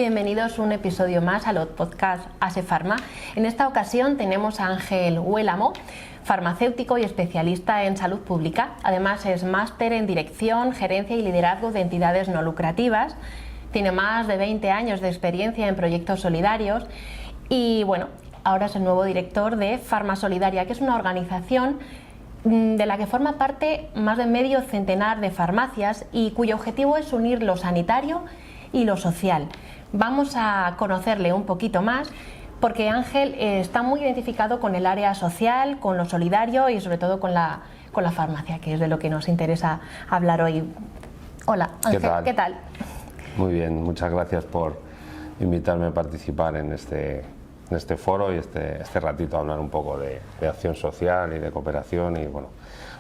Bienvenidos a un episodio más a los podcasts ASE Pharma. En esta ocasión tenemos a Ángel Huélamo, farmacéutico y especialista en salud pública. Además es máster en dirección, gerencia y liderazgo de entidades no lucrativas. Tiene más de 20 años de experiencia en proyectos solidarios y bueno, ahora es el nuevo director de Farma Solidaria, que es una organización de la que forma parte más de medio centenar de farmacias y cuyo objetivo es unir lo sanitario y lo social. Vamos a conocerle un poquito más porque Ángel está muy identificado con el área social, con lo solidario y sobre todo con la farmacia, que es de lo que nos interesa hablar hoy. Hola Ángel, ¿qué tal? Muy bien, muchas gracias por invitarme a participar en este foro y este ratito a hablar un poco de acción social y de cooperación y bueno,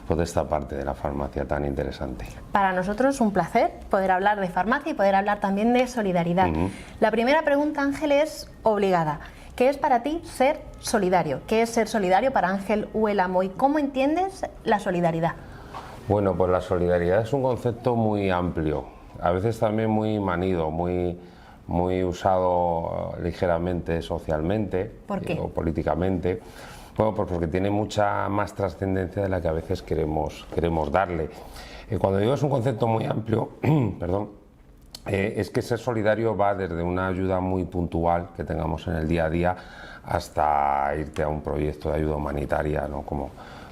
pues de esta parte de la farmacia tan interesante. Para nosotros es un placer poder hablar de farmacia y poder hablar también de solidaridad. La primera pregunta, Ángel, es obligada. ¿Qué es para ti ser solidario? ¿Qué es ser solidario para Ángel Huélamo y cómo entiendes la solidaridad? Bueno, pues la solidaridad es un concepto muy amplio, a veces también muy manido, muy usado ligeramente socialmente. ¿Por qué? O políticamente. Bueno, pues porque tiene mucha más trascendencia de la que a veces queremos darle. Cuando digo es un concepto muy amplio, perdón, es que ser solidario va desde una ayuda muy puntual que tengamos en el día a día hasta irte a un proyecto de ayuda humanitaria, ¿no?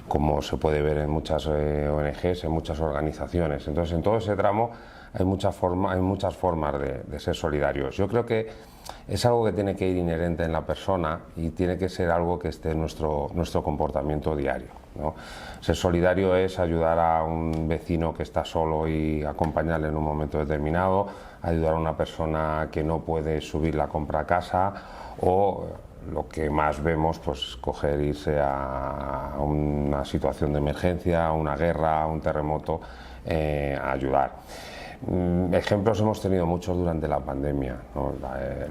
Como se puede ver en muchas ONGs, en muchas organizaciones. Entonces, en todo ese tramo hay muchas formas de ser solidarios. Yo creo que es algo que tiene que ir inherente en la persona y tiene que ser algo que esté en nuestro comportamiento diario, ¿no? Ser solidario es ayudar a un vecino que está solo y acompañarle en un momento determinado, ayudar a una persona que no puede subir la compra a casa o lo que más vemos, pues irse a una situación de emergencia, a una guerra, a un terremoto, a ayudar. Ejemplos hemos tenido muchos durante la pandemia, ¿no?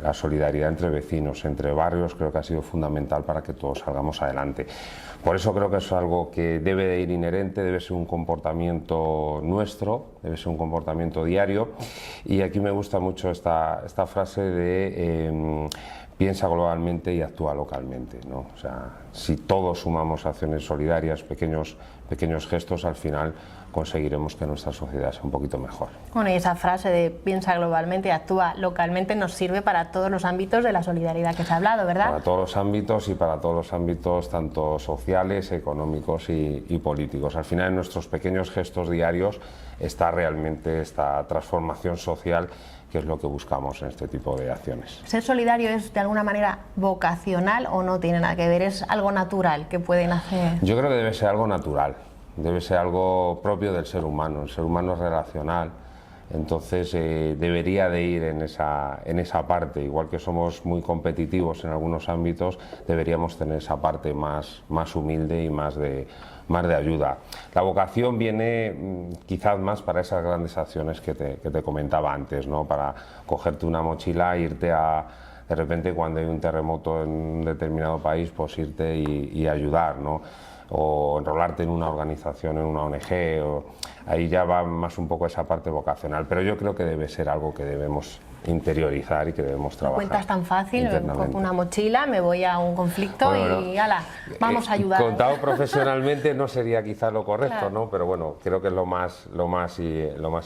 La solidaridad entre vecinos, entre barrios, creo que ha sido fundamental para que todos salgamos adelante. Por eso creo que es algo que debe de ir inherente, debe ser un comportamiento nuestro, debe ser un comportamiento diario. Y aquí me gusta mucho esta frase de piensa globalmente y actúa localmente, ¿no? O sea, si todos sumamos acciones solidarias, pequeños gestos, al final conseguiremos que nuestra sociedad sea un poquito mejor. Bueno, y esa frase de piensa globalmente y actúa localmente nos sirve para todos los ámbitos de la solidaridad que se ha hablado, ¿verdad? Para todos los ámbitos y para todos los ámbitos tanto sociales, económicos y políticos. Al final en nuestros pequeños gestos diarios está realmente esta transformación social que es lo que buscamos en este tipo de acciones. ¿Ser solidario es de alguna manera vocacional o no tiene nada que ver? ¿Es algo natural que pueden hacer? Yo creo que debe ser algo natural, debe ser algo propio del ser humano. El ser humano es relacional, entonces debería de ir en esa parte. Igual que somos muy competitivos en algunos ámbitos, deberíamos tener esa parte más humilde y más de ayuda. La vocación viene quizás más para esas grandes acciones que te comentaba antes, ¿no? Para cogerte una mochila e irte de repente cuando hay un terremoto en un determinado país, pues irte y ayudar, ¿no? O enrolarte en una organización, en una ONG, ahí ya va más un poco esa parte vocacional, pero yo creo que debe ser algo que debemos interiorizar y que debemos trabajar. ¿Cuentas tan fácil? Cojo una mochila, me voy a un conflicto y ala, vamos a ayudar. Contado profesionalmente no sería quizás lo correcto, claro, ¿no? Pero bueno, creo que es lo más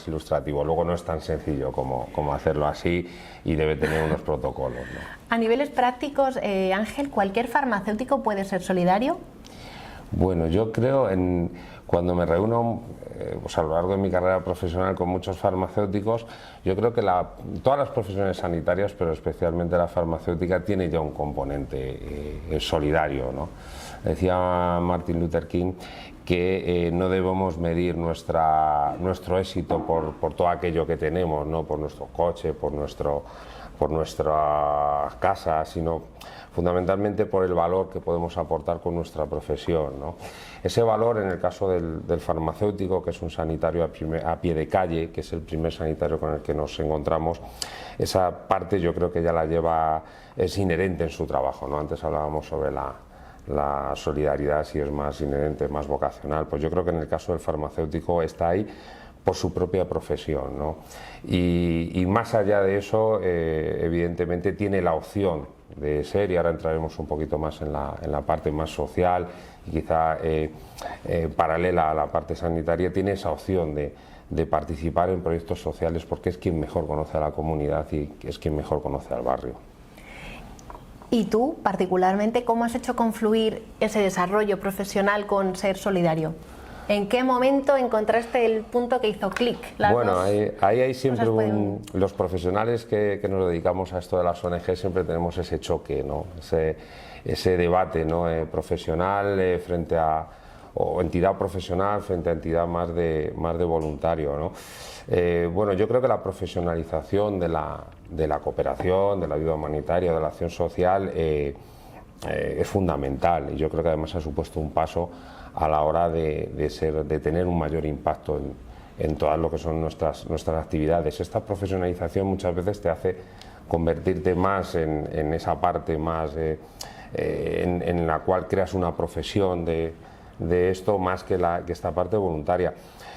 ilustrativo. Luego no es tan sencillo como hacerlo así y debe tener unos protocolos, ¿no? A niveles prácticos, Ángel, ¿cualquier farmacéutico puede ser solidario? Bueno, yo creo cuando me reúno pues a lo largo de mi carrera profesional con muchos farmacéuticos, yo creo que todas las profesiones sanitarias, pero especialmente la farmacéutica, tiene ya un componente solidario, ¿no? Decía Martin Luther King que no debemos medir nuestro éxito por todo aquello que tenemos, ¿no? Por nuestro coche, por nuestra casa, sino fundamentalmente por el valor que podemos aportar con nuestra profesión, ¿no? Ese valor, en el caso del farmacéutico, que es un sanitario a pie de calle, que es el primer sanitario con el que nos encontramos, esa parte yo creo que ya es inherente en su trabajo, ¿no? Antes hablábamos sobre la solidaridad, si es más inherente, más vocacional. Pues yo creo que en el caso del farmacéutico está ahí por su propia profesión, ¿no? Y más allá de eso, evidentemente tiene la opción de ser, y ahora entraremos un poquito más en la parte más social y quizá paralela a la parte sanitaria, tiene esa opción de participar en proyectos sociales porque es quien mejor conoce a la comunidad y es quien mejor conoce al barrio. Y tú, particularmente, ¿cómo has hecho confluir ese desarrollo profesional con ser solidario? ¿En qué momento encontraste el punto que hizo clic? Bueno, ahí hay siempre los profesionales que nos dedicamos a esto de las ONG siempre tenemos ese choque, ¿no? Ese debate, ¿no? Profesional frente a, o entidad profesional frente a entidad más de voluntario, ¿no? Bueno, yo creo que la profesionalización de la cooperación, de la ayuda humanitaria, de la acción social es fundamental, y yo creo que además ha supuesto un paso a la hora de tener un mayor impacto en todas lo que son nuestras actividades. Esta profesionalización muchas veces te hace convertirte más en esa parte más en la cual creas una profesión de esto más que esta parte voluntaria.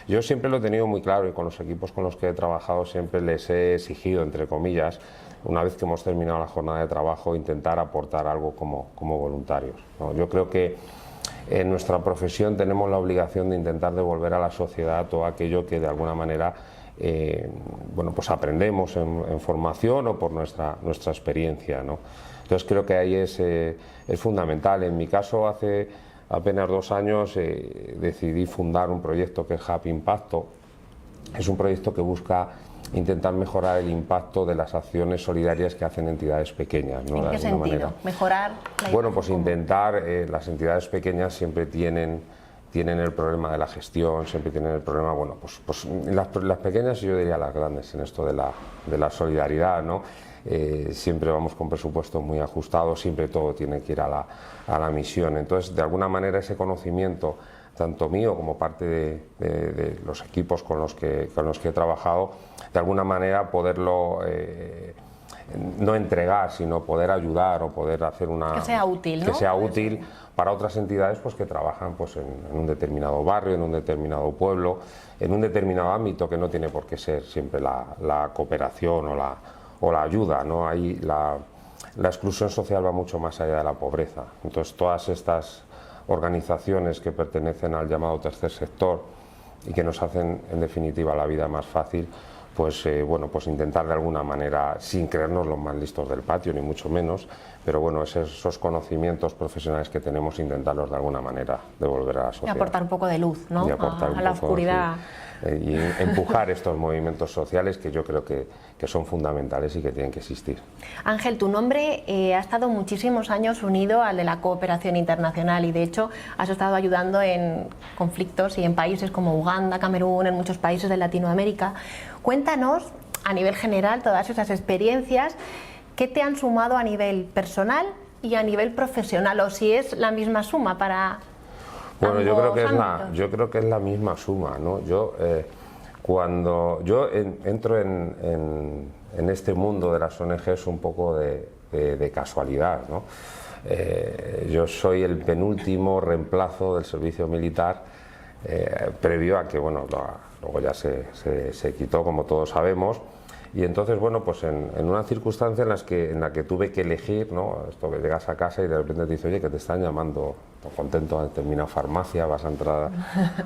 Yo siempre lo he tenido muy claro, y con los equipos con los que he trabajado siempre les he exigido, entre comillas, una vez que hemos terminado la jornada de trabajo, intentar aportar algo como voluntarios, ¿no? Yo creo que en nuestra profesión tenemos la obligación de intentar devolver a la sociedad todo aquello que de alguna manera bueno, pues aprendemos en formación o por nuestra experiencia, ¿no? Entonces creo que ahí es fundamental. En mi caso, hace apenas 2 años decidí fundar un proyecto que es Hub Impacto. Es un proyecto que busca intentar mejorar el impacto de las acciones solidarias que hacen entidades pequeñas, ¿no? ¿En qué sentido? ¿Mejorar? Bueno, pues intentar, las entidades pequeñas siempre tienen el problema de la gestión, siempre tienen el problema, bueno, pues las pequeñas y yo diría las grandes en esto de la solidaridad, ¿no? Siempre vamos con presupuestos muy ajustados, siempre todo tiene que ir a la misión. Entonces, de alguna manera, ese conocimiento, tanto mío como parte de los equipos con los que he trabajado, de alguna manera poderlo no entregar, sino poder ayudar o poder hacer una... Que sea útil, ¿no? Que sea útil para otras entidades pues, que trabajan pues, en un determinado barrio, en un determinado pueblo, en un determinado ámbito que no tiene por qué ser siempre la cooperación o la ayuda, ¿no? Ahí la exclusión social va mucho más allá de la pobreza. Entonces, todas estas organizaciones que pertenecen al llamado tercer sector y que nos hacen, en definitiva, la vida más fácil, pues bueno, pues intentar de alguna manera, sin creernos los más listos del patio, ni mucho menos, pero bueno, esos conocimientos profesionales que tenemos, intentarlos de alguna manera devolver a la sociedad. Y aportar un poco de luz, ¿no? Y aportar a la oscuridad. Sí, y empujar estos movimientos sociales que yo creo que son fundamentales y que tienen que existir. Ángel, tu nombre ha estado muchísimos años unido al de la cooperación internacional y de hecho has estado ayudando en conflictos y en países como Uganda, Camerún, en muchos países de Latinoamérica. Cuéntanos a nivel general todas esas experiencias que te han sumado a nivel personal y a nivel profesional, o si es la misma suma para... Bueno, yo creo que es la misma suma, ¿no? Cuando yo entro en este mundo de las ONGs un poco de casualidad, ¿no? Yo soy el penúltimo reemplazo del servicio militar previo a que, bueno, luego ya se quitó, como todos sabemos. Y entonces, bueno, pues en una circunstancia en la que tuve que elegir, ¿no? Esto que llegas a casa y de repente te dice, oye, que te están llamando, contento, has terminado farmacia, vas a entrar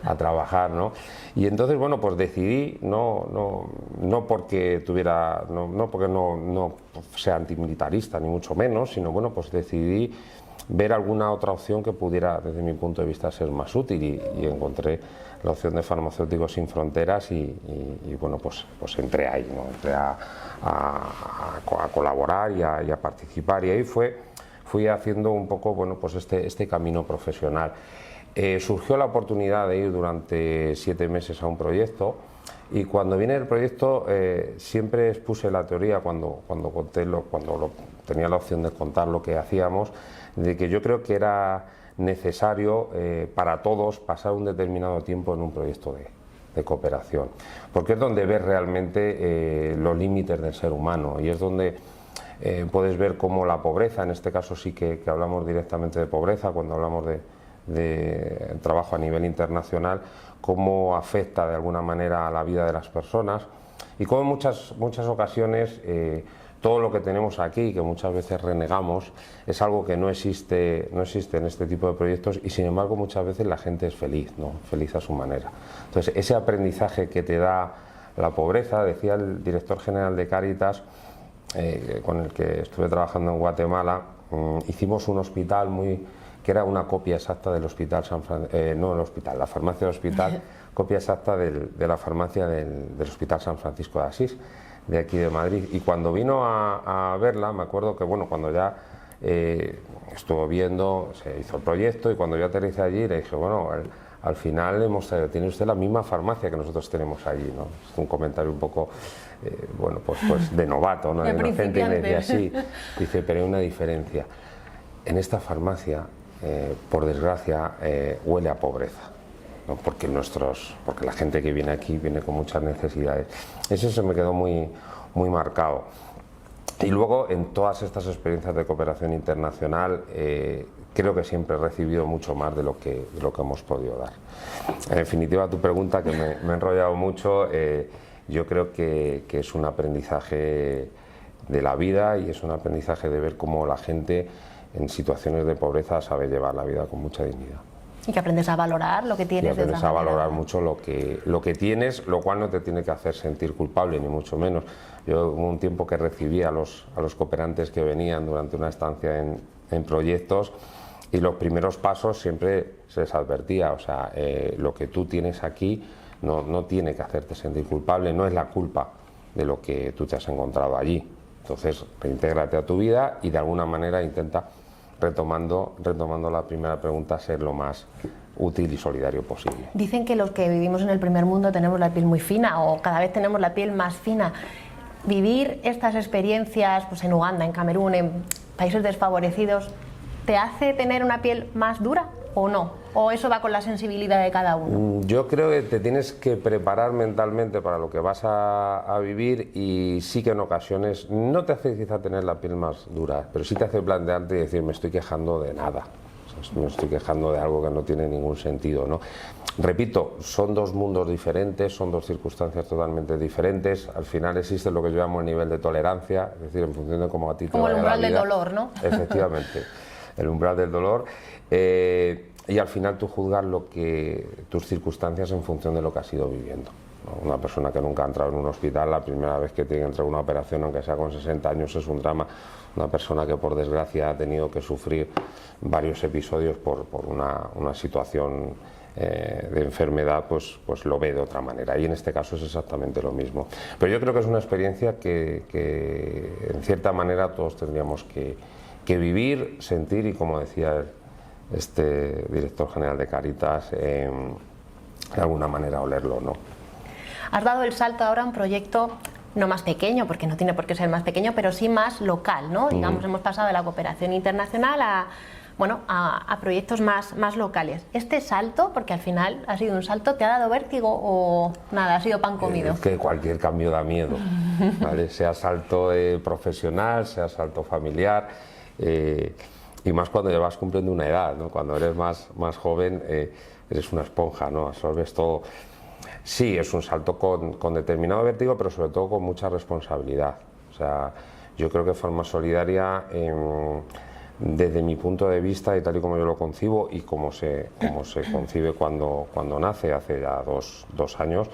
a trabajar, ¿no? Y entonces, bueno, pues decidí, no porque tuviera, no porque no sea antimilitarista, ni mucho menos, sino, bueno, pues decidí ver alguna otra opción que pudiera, desde mi punto de vista, ser más útil y encontré la opción de Farmacéuticos Sin Fronteras y bueno, pues entré ahí, ¿no? Entré a colaborar y a participar, y ahí fui haciendo un poco, bueno, pues este camino profesional. Surgió la oportunidad de ir durante 7 meses a un proyecto, y cuando viene el proyecto siempre expuse la teoría cuando tenía la opción de contar lo que hacíamos, de que yo creo que era necesario para todos pasar un determinado tiempo en un proyecto de cooperación, porque es donde ves realmente los límites del ser humano, y es donde puedes ver cómo la pobreza, en este caso sí que hablamos directamente de pobreza cuando hablamos de trabajo a nivel internacional, cómo afecta de alguna manera a la vida de las personas y cómo en muchas ocasiones todo lo que tenemos aquí, que muchas veces renegamos, es algo que no existe en este tipo de proyectos y sin embargo muchas veces la gente es feliz, ¿no? Feliz a su manera. Entonces ese aprendizaje que te da la pobreza, decía el director general de Cáritas, con el que estuve trabajando en Guatemala, hicimos un hospital que era una copia exacta del hospital la farmacia del hospital, copia exacta de la farmacia del Hospital San Francisco de Asís, de aquí de Madrid. Y cuando vino a verla, me acuerdo que bueno, cuando ya estuvo viendo, se hizo el proyecto y cuando yo aterricé allí le dije, bueno, al final tiene usted la misma farmacia que nosotros tenemos allí, ¿no? Es un comentario un poco, bueno, pues de novato, ¿no? De inocente, y me decía, sí, dice, pero hay una diferencia. En esta farmacia, por desgracia, huele a pobreza, ¿no? Porque la gente que viene aquí viene con muchas necesidades. Eso se me quedó muy marcado. Y luego, en todas estas experiencias de cooperación internacional, creo que siempre he recibido mucho más de lo que hemos podido dar. En definitiva, tu pregunta, que me he enrollado mucho, yo creo que es un aprendizaje de la vida y es un aprendizaje de ver cómo la gente en situaciones de pobreza sabe llevar la vida con mucha dignidad. Y que aprendes a valorar lo que tienes. Y aprendes a valorar mucho lo que tienes, lo cual no te tiene que hacer sentir culpable, ni mucho menos. Yo hubo un tiempo que recibí a los cooperantes que venían durante una estancia en proyectos y los primeros pasos siempre se les advertía, o sea, lo que tú tienes aquí no tiene que hacerte sentir culpable, no es la culpa de lo que tú te has encontrado allí. Entonces, reintégrate a tu vida y de alguna manera intenta, retomando la primera pregunta, ser lo más útil y solidario posible. Dicen que los que vivimos en el primer mundo tenemos la piel muy fina o cada vez tenemos la piel más fina. Vivir estas experiencias pues en Uganda, en Camerún, en países desfavorecidos, ¿te hace tener una piel más dura o no? ¿O eso va con la sensibilidad de cada uno? Yo creo que te tienes que preparar mentalmente para lo que vas a vivir y sí que en ocasiones no te hace quizá tener la piel más dura, pero sí te hace plantearte y decir, me estoy quejando de nada. Me estoy quejando de algo que no tiene ningún sentido, ¿no? Repito, son dos mundos diferentes, son dos circunstancias totalmente diferentes. Al final existe lo que yo llamo el nivel de tolerancia, es decir, en función de cómo a ti te vaya la vida. Como el umbral del dolor, ¿no? Efectivamente, el umbral del dolor. Y al final tú juzgas tus circunstancias en función de lo que has ido viviendo, ¿no? Una persona que nunca ha entrado en un hospital, la primera vez que tiene que entrar a una operación, aunque sea con 60 años, es un drama. Una persona que por desgracia ha tenido que sufrir varios episodios por una situación de enfermedad, pues lo ve de otra manera. Y en este caso es exactamente lo mismo. Pero yo creo que es una experiencia que en cierta manera todos tendríamos que vivir, sentir y, como decía este director general de Cáritas, de alguna manera olerlo, ¿no? Has dado el salto ahora a un proyecto no más pequeño, porque no tiene por qué ser más pequeño, pero sí más local, ¿no? Digamos, hemos pasado de la cooperación internacional a proyectos más locales. Este salto, porque al final ha sido un salto, ¿te ha dado vértigo o nada, ha sido pan comido? Que cualquier cambio da miedo, ¿vale? Sea salto profesional, sea salto familiar, y más cuando ya vas cumpliendo una edad, ¿no? Cuando eres más joven, eres una esponja, ¿no? Absorbes todo. Sí, es un salto con determinado vértigo, pero sobre todo con mucha responsabilidad. O sea, yo creo que Farma Solidaria, desde mi punto de vista y tal y como yo lo concibo y como se concibe cuando nace, hace ya dos años,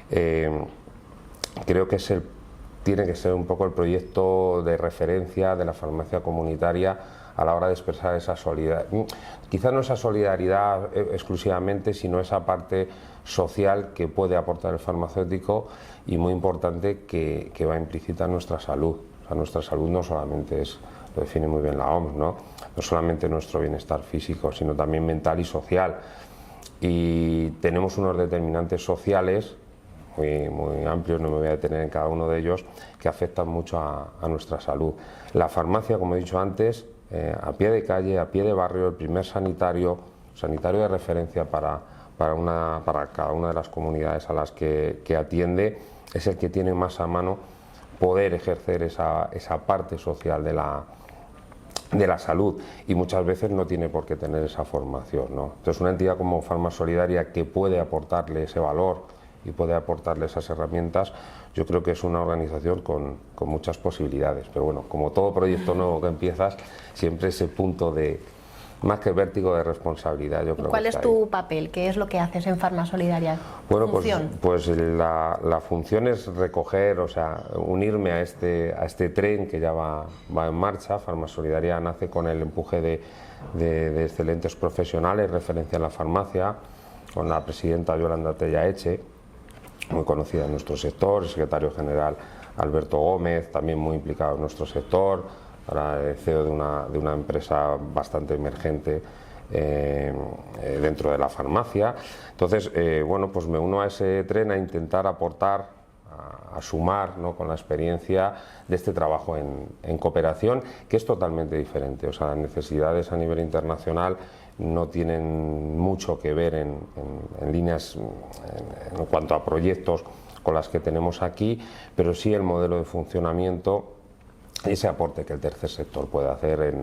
creo que tiene que ser un poco el proyecto de referencia de la farmacia comunitaria a la hora de expresar esa solidaridad, quizá no esa solidaridad exclusivamente, sino esa parte social que puede aportar el farmacéutico y muy importante que va implícita en nuestra salud. O sea, nuestra salud no solamente lo define muy bien la OMS, ¿no? No solamente nuestro bienestar físico, sino también mental y social. Y tenemos unos determinantes sociales muy amplios, no me voy a detener en cada uno de ellos, que afectan mucho a nuestra salud. La farmacia, como he dicho antes, a pie de calle, a pie de barrio, el primer sanitario de referencia para cada una de las comunidades a las que atiende, es el que tiene más a mano poder ejercer esa parte social de la salud, y muchas veces no tiene por qué tener esa formación, ¿no? Entonces una entidad como Farmasolidaria, que puede aportarle ese valor y puede aportarle esas herramientas, yo creo que es una organización con muchas posibilidades. Pero bueno, como todo proyecto nuevo que empiezas, siempre ese punto de, más que vértigo, de responsabilidad, yo creo. ¿Cuál que es está tu ahí. papel? ¿Qué es lo que haces en Farmasolidaria? Bueno, ¿Función? pues la función es recoger, o sea, unirme a este tren que ya va en marcha. Farmasolidaria nace con el empuje de excelentes profesionales, referencia en la farmacia, con la presidenta Yolanda Tellaeche, muy conocida en nuestro sector, el secretario general Alberto Gómez, también muy implicado en nuestro sector, ahora CEO de una empresa bastante emergente dentro de la farmacia. Entonces, bueno, pues me uno a ese tren a intentar aportar, a sumar, ¿no?, con la experiencia de este trabajo en cooperación, que es totalmente diferente. O sea, las necesidades a nivel internacional no tienen mucho que ver en líneas en cuanto a proyectos con las que tenemos aquí, pero sí el modelo de funcionamiento, ese aporte que el tercer sector puede hacer,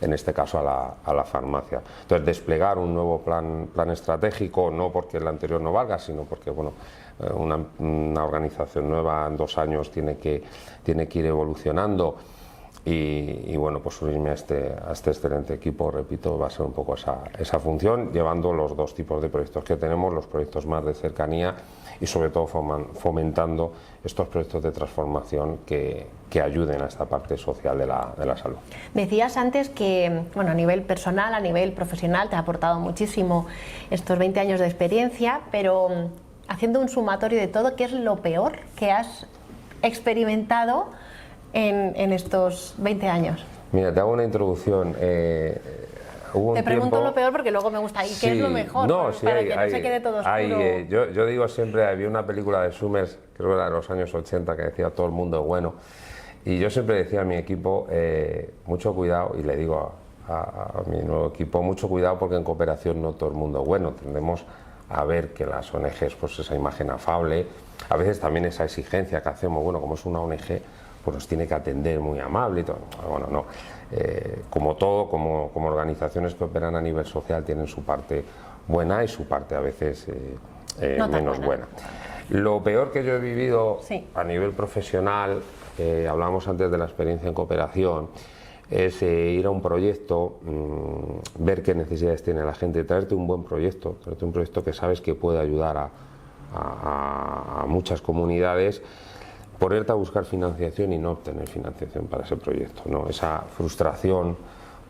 en este caso a la farmacia. Entonces, desplegar un nuevo plan estratégico, no porque el anterior no valga, sino porque, bueno, una organización nueva en 2 años tiene que ir evolucionando. Y bueno, pues unirme a este excelente equipo, repito, va a ser un poco esa función, llevando los 2 tipos de proyectos que tenemos, los proyectos más de cercanía y sobre todo fomentando estos proyectos de transformación que ayuden a esta parte social de la salud. Decías antes que, bueno, a nivel personal, a nivel profesional, te ha aportado muchísimo estos 20 años de experiencia, pero haciendo un sumatorio de todo, ¿qué es lo peor que has experimentado en estos 20 años? Mira, te hago una introducción. Te pregunto lo peor porque luego me gusta. ¿Y qué es lo mejor? No, sí, para que no se quede todo oscuro. Yo digo siempre, había una película de Summers, creo que era de los años 80, que decía todo el mundo es bueno. Y yo siempre decía a mi equipo, mucho cuidado, y le digo a mi nuevo equipo, mucho cuidado, porque en cooperación no todo el mundo es bueno. Tendemos a ver que las ONGs, pues esa imagen afable, a veces también esa exigencia que hacemos, bueno, como es una ONG, pues nos tiene que atender muy amable y todo. Bueno, no. Como todo, como organizaciones que operan a nivel social, tienen su parte buena y su parte a veces no menos buena. Lo peor que yo he vivido, sí, a nivel profesional, hablamos antes de la experiencia en cooperación, es ir a un proyecto, ver qué necesidades tiene la gente, traerte un buen proyecto, traerte un proyecto que sabes que puede ayudar a muchas comunidades, ponerte a buscar financiación y no obtener financiación para ese proyecto, ¿no? Esa frustración,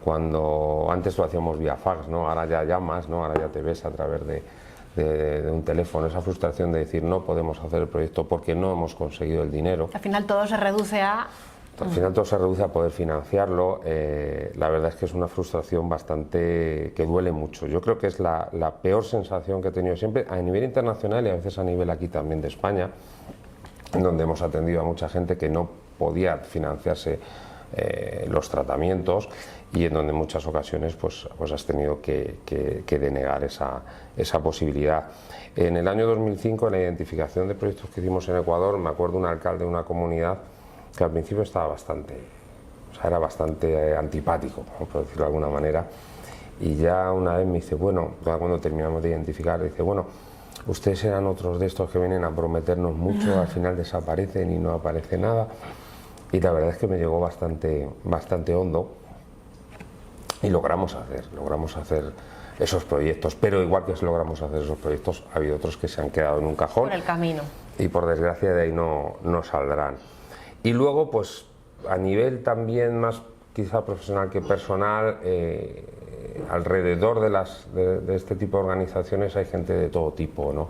cuando antes lo hacíamos vía fax, ¿no? Ahora ya llamas, ¿no? Ahora ya te ves a través de un teléfono, esa frustración de decir no podemos hacer el proyecto porque no hemos conseguido el dinero. Al final todo se reduce a... Al final todo se reduce a poder financiarlo. La verdad es que es una frustración bastante que duele mucho. Yo creo que es la peor sensación que he tenido siempre a nivel internacional y a veces a nivel aquí también de España, en donde hemos atendido a mucha gente que no podía financiarse los tratamientos, y en donde en muchas ocasiones pues has tenido que denegar esa posibilidad. En el año 2005, en la identificación de proyectos que hicimos en Ecuador, me acuerdo un alcalde de una comunidad que al principio estaba era bastante antipático, por decirlo de alguna manera, y ya una vez me dice, bueno, cuando terminamos de identificar, dice, bueno, ustedes eran otros de estos que vienen a prometernos mucho, al final desaparecen y no aparece nada. Y la verdad es que me llegó bastante hondo, y logramos hacer esos proyectos, pero igual que logramos hacer esos proyectos, ha habido otros que se han quedado en un cajón por el camino, y por desgracia de ahí no saldrán. Y luego, pues a nivel también más quizá profesional que personal, alrededor de este tipo de organizaciones hay gente de todo tipo, ¿no?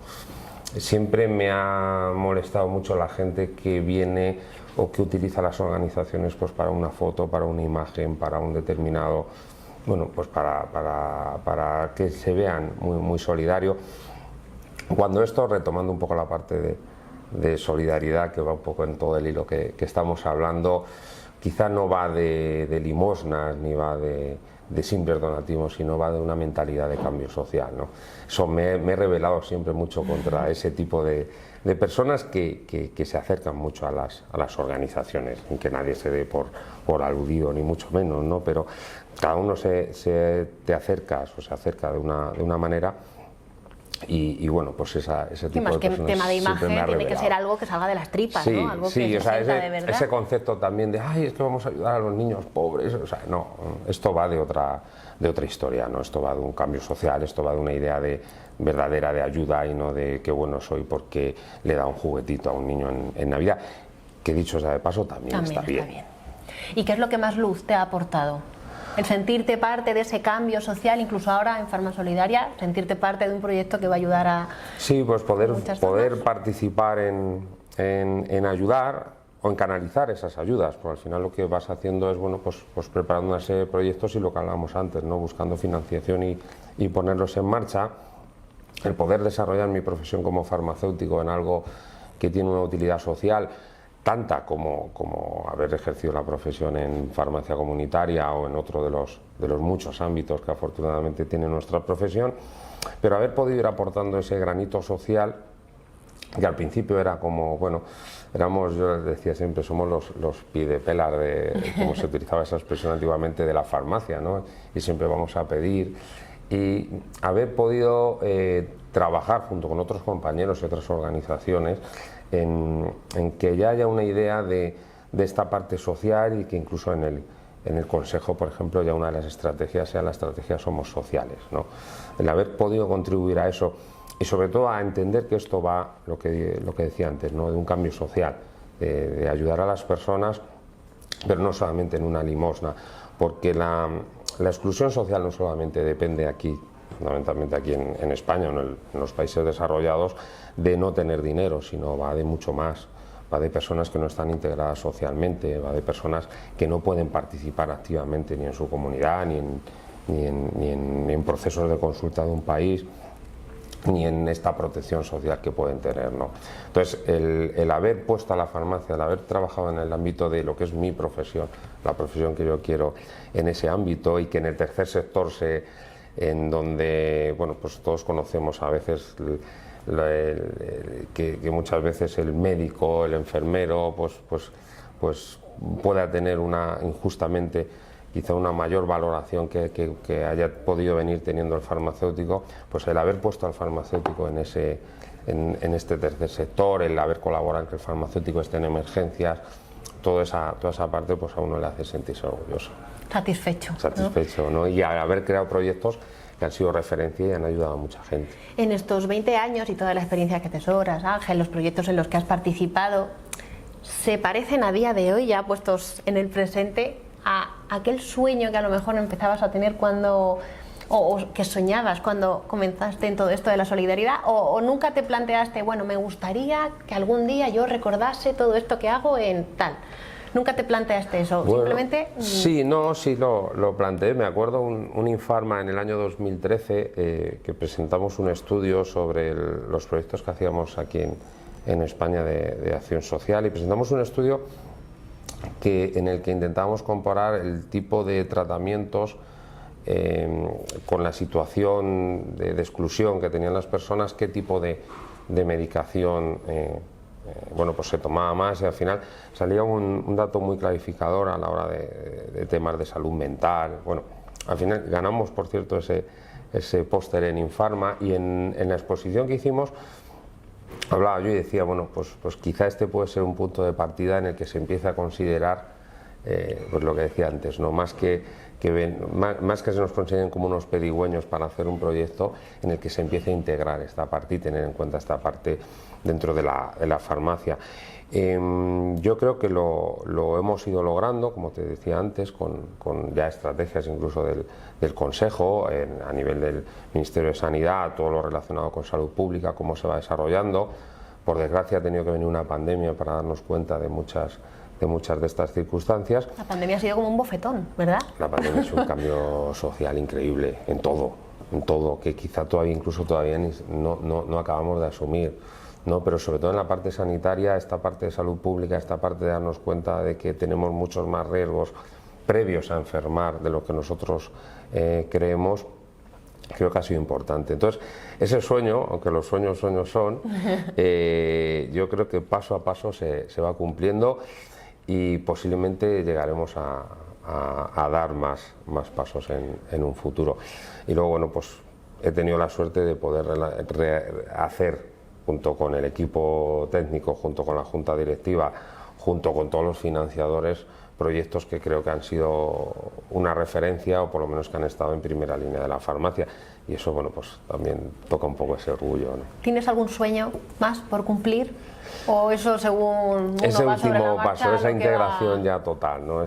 Siempre me ha molestado mucho la gente que viene o que utiliza las organizaciones pues para una foto, para una imagen, para un determinado, bueno, pues para que se vean muy solidarios. Cuando esto, retomando un poco la parte de solidaridad, que va un poco en todo el hilo que estamos hablando, quizá no va de limosnas ni va de de simples donativos, sino va de una mentalidad de cambio social, ¿no? Eso me he rebelado siempre mucho contra ese tipo de personas que se acercan mucho a las organizaciones, sin que nadie se dé por aludido, ni mucho menos, ¿no? Pero cada uno te acercas o se acerca de una manera. Y bueno, pues ese tipo más de que personas tema de imagen siempre me ha tiene que revelado. ser algo que salga de las tripas, Sí, ¿no? Algo sí, que o se sea, sienta de verdad. ese concepto también de, ay, es que vamos a ayudar a los niños pobres, o sea, no, esto va de otra historia, ¿no? Esto va de un cambio social, esto va de una idea verdadera de ayuda y no de qué bueno soy porque le da un juguetito a un niño en Navidad, que dicho sea de paso también está bien. ¿Y qué es lo que más luz te ha aportado? El sentirte parte de ese cambio social, incluso ahora en Farma Solidaria, sentirte parte de un proyecto que va a ayudar a... Sí, pues poder participar en ayudar o en canalizar esas ayudas, porque al final lo que vas haciendo es, bueno, pues preparando una serie de proyectos y lo que hablábamos antes, ¿no? Buscando financiación y ponerlos en marcha. El poder desarrollar mi profesión como farmacéutico en algo que tiene una utilidad social, tanta como haber ejercido la profesión en farmacia comunitaria o en otro de los muchos ámbitos que afortunadamente tiene nuestra profesión, pero haber podido ir aportando ese granito social que al principio era como, bueno, yo decía siempre, somos los pidepelas de, como se utilizaba esa expresión antiguamente, de la farmacia, ¿no? Y siempre vamos a pedir, y haber podido trabajar junto con otros compañeros y otras organizaciones en que ya haya una idea de esta parte social y que incluso en el Consejo, por ejemplo, ya una de las estrategias sea la estrategia Somos Sociales, ¿no? El haber podido contribuir a eso y sobre todo a entender que esto va, lo que decía antes, ¿no? De un cambio social, de ayudar a las personas, pero no solamente en una limosna, porque la exclusión social no solamente depende aquí, fundamentalmente aquí en España o en los países desarrollados, de no tener dinero, sino va de mucho más, va de personas que no están integradas socialmente, va de personas que no pueden participar activamente ni en su comunidad, ni en procesos de consulta de un país, ni en esta protección social que pueden tener, ¿no? Entonces, el haber puesto a la farmacia, el haber trabajado en el ámbito de lo que es mi profesión, la profesión que yo quiero en ese ámbito, y que en el tercer sector en donde, bueno, pues todos conocemos a veces que muchas veces el médico, el enfermero, pues pueda tener injustamente quizá una mayor valoración que haya podido venir teniendo el farmacéutico, pues el haber puesto al farmacéutico en este tercer sector, el haber colaborado en que el farmacéutico esté en emergencias, toda esa parte pues a uno le hace sentirse orgulloso. Satisfecho, ¿no? Y haber creado proyectos que han sido referencia y han ayudado a mucha gente. En estos 20 años y toda la experiencia que atesoras, Ángel, los proyectos en los que has participado, ¿se parecen a día de hoy, ya puestos en el presente, a aquel sueño que a lo mejor empezabas a tener cuando, o que soñabas cuando comenzaste en todo esto de la solidaridad, o nunca te planteaste, bueno, me gustaría que algún día yo recordase todo esto que hago en tal? ¿Nunca te planteaste eso? Bueno, simplemente... Sí, lo planteé. Me acuerdo un Infarma en el año 2013 que presentamos un estudio sobre los proyectos que hacíamos aquí en España de acción social, y presentamos un estudio en el que intentábamos comparar el tipo de tratamientos con la situación de exclusión que tenían las personas, qué tipo de medicación bueno, pues se tomaba más, y al final salía un dato muy clarificador a la hora de temas de salud mental. Bueno, al final ganamos, por cierto, ese póster en Infarma, y en la exposición que hicimos hablaba yo y decía, bueno, pues quizá este puede ser un punto de partida en el que se empiece a considerar pues lo que decía antes, ¿no? Más que se nos consideren como unos pedigüeños para hacer un proyecto en el que se empiece a integrar esta parte y tener en cuenta esta parte dentro de la farmacia. Yo creo que lo hemos ido logrando, como te decía antes, con ya estrategias incluso del Consejo, a nivel del Ministerio de Sanidad, todo lo relacionado con salud pública, cómo se va desarrollando. Por desgracia ha tenido que venir una pandemia para darnos cuenta de muchas de estas circunstancias. La pandemia ha sido como un bofetón, ¿verdad? La pandemia es un cambio social increíble en todo, que quizá todavía no acabamos de asumir, ¿no? Pero sobre todo en la parte sanitaria, esta parte de salud pública, esta parte de darnos cuenta de que tenemos muchos más riesgos previos a enfermar de lo que nosotros creemos, creo que ha sido importante. Entonces, ese sueño, aunque los sueños son, yo creo que paso a paso se va cumpliendo y posiblemente llegaremos a dar más pasos en un futuro. Y luego, bueno, pues he tenido la suerte de poder hacer, junto con el equipo técnico, junto con la junta directiva, junto con todos los financiadores, proyectos que creo que han sido una referencia, o por lo menos que han estado en primera línea de la farmacia, y eso, bueno, pues también toca un poco ese orgullo, ¿no? ¿Tienes algún sueño más por cumplir? ¿O eso según uno ese va sobre la último marcha, paso, esa lo que integración va... ya total, ¿no?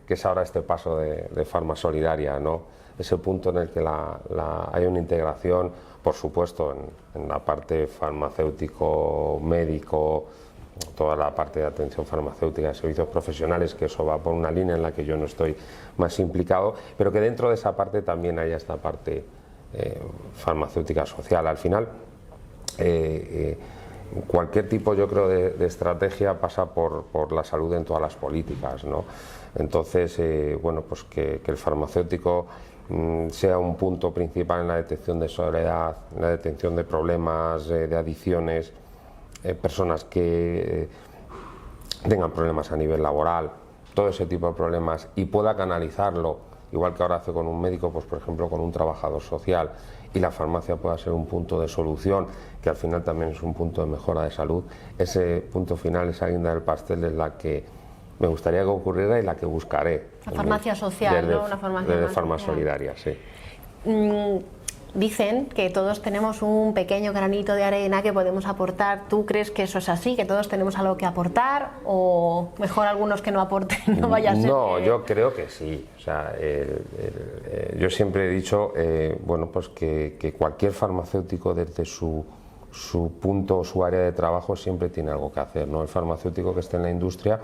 Que es ahora este paso de Farma Solidaria, ¿no? Ese punto en el que hay una integración, por supuesto, en la parte farmacéutico, médico, toda la parte de atención farmacéutica, de servicios profesionales, que eso va por una línea en la que yo no estoy más implicado, pero que dentro de esa parte también haya esta parte farmacéutica social. Al final, cualquier tipo, yo creo, de estrategia pasa por la salud en todas las políticas, ¿no? Entonces, bueno, pues que el farmacéutico sea un punto principal en la detección de soledad, en la detección de problemas, de adicciones, personas que tengan problemas a nivel laboral, todo ese tipo de problemas, y pueda canalizarlo, igual que ahora hace con un médico, pues por ejemplo con un trabajador social, y la farmacia pueda ser un punto de solución, que al final también es un punto de mejora de salud. Ese punto final, esa guinda del pastel, es la que me gustaría que ocurriera y la que buscaré. La farmacia social, ¿no? Una farmacia de Farma Solidaria, sí. Dicen que todos tenemos un pequeño granito de arena que podemos aportar. ¿Tú crees que eso es así, que todos tenemos algo que aportar, o mejor algunos que no aporten, no vaya a ser? No, yo creo que sí. O sea, yo siempre he dicho, bueno, pues que cualquier farmacéutico, desde su punto, su área de trabajo, siempre tiene algo que hacer, ¿no? El farmacéutico que esté en la industria,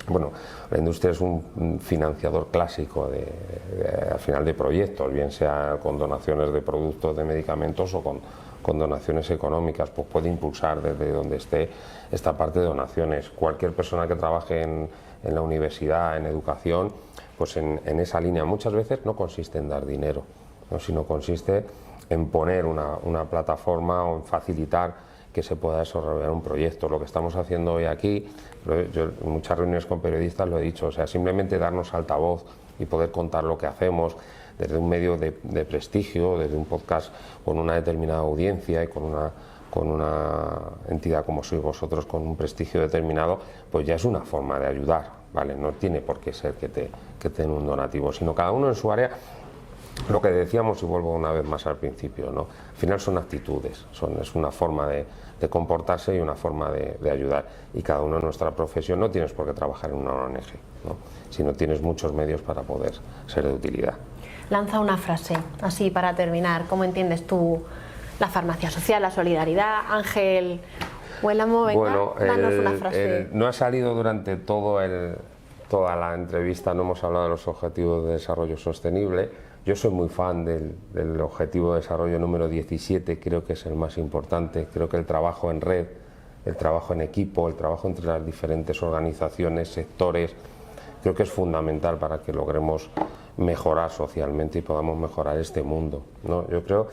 bueno, la industria es un financiador clásico al final de proyectos, bien sea con donaciones de productos, de medicamentos, o con donaciones económicas, pues puede impulsar desde donde esté esta parte de donaciones. Cualquier persona que trabaje en la universidad, en educación, pues en esa línea muchas veces no consiste en dar dinero, ¿no? Sino consiste en poner una plataforma o en facilitar que se pueda desarrollar un proyecto. Lo que estamos haciendo hoy aquí, yo en muchas reuniones con periodistas lo he dicho, o sea, simplemente darnos altavoz y poder contar lo que hacemos desde un medio de prestigio, desde un podcast con una determinada audiencia y con una entidad como sois vosotros, con un prestigio determinado, pues ya es una forma de ayudar, ¿vale? No tiene por qué ser que te den un donativo, sino cada uno en su área. Lo que decíamos, y vuelvo una vez más al principio, ¿no? Al final son actitudes, es una forma de comportarse y una forma de ayudar. Y cada uno en nuestra profesión, no tienes por qué trabajar en una ONG, ¿no? Sino tienes muchos medios para poder ser de utilidad. Lanza una frase, así para terminar. ¿Cómo entiendes tú la farmacia social, la solidaridad? Ángel Huélamo, venga, bueno, danos una frase. No ha salido durante toda la entrevista, no hemos hablado de los objetivos de desarrollo sostenible. Yo soy muy fan del objetivo de desarrollo número 17, creo que es el más importante. Creo que el trabajo en red, el trabajo en equipo, el trabajo entre las diferentes organizaciones, sectores, creo que es fundamental para que logremos mejorar socialmente y podamos mejorar este mundo, ¿no? Yo creo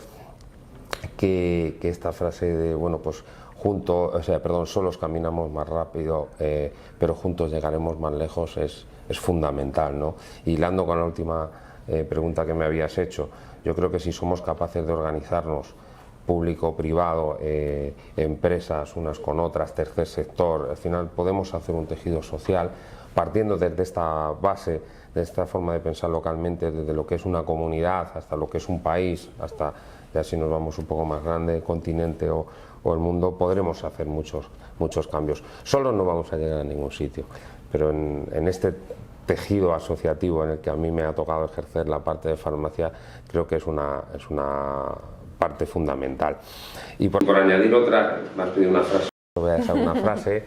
que esta frase de, bueno, pues solos caminamos más rápido, pero juntos llegaremos más lejos, es fundamental, ¿no? Hilando con la última pregunta que me habías hecho, yo creo que si somos capaces de organizarnos, público, privado, empresas unas con otras, tercer sector, al final podemos hacer un tejido social partiendo desde esta base, de esta forma de pensar localmente, desde lo que es una comunidad hasta lo que es un país, hasta ya si nos vamos un poco más grande, el continente o el mundo, podremos hacer muchos cambios. Solo no vamos a llegar a ningún sitio, pero en este tejido asociativo en el que a mí me ha tocado ejercer la parte de farmacia, creo que es una parte fundamental. Y por añadir otra, me has pedido una frase, voy a dejar una frase.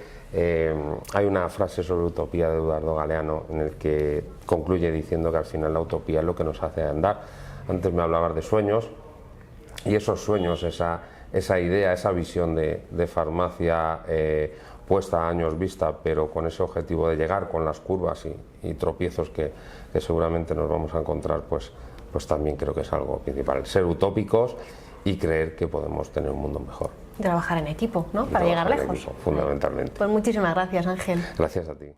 Hay una frase sobre utopía de Eduardo Galeano en el que concluye diciendo que al final la utopía es lo que nos hace andar. Antes me hablabas de sueños, y esos sueños, esa idea, esa visión de farmacia, puesta a años vista, pero con ese objetivo de llegar, con las curvas y tropiezos que seguramente nos vamos a encontrar, pues también creo que es algo principal. Ser utópicos y creer que podemos tener un mundo mejor. Trabajar en equipo, ¿no? Para llegar lejos. Equipo, fundamentalmente. Pues muchísimas gracias, Ángel. Gracias a ti.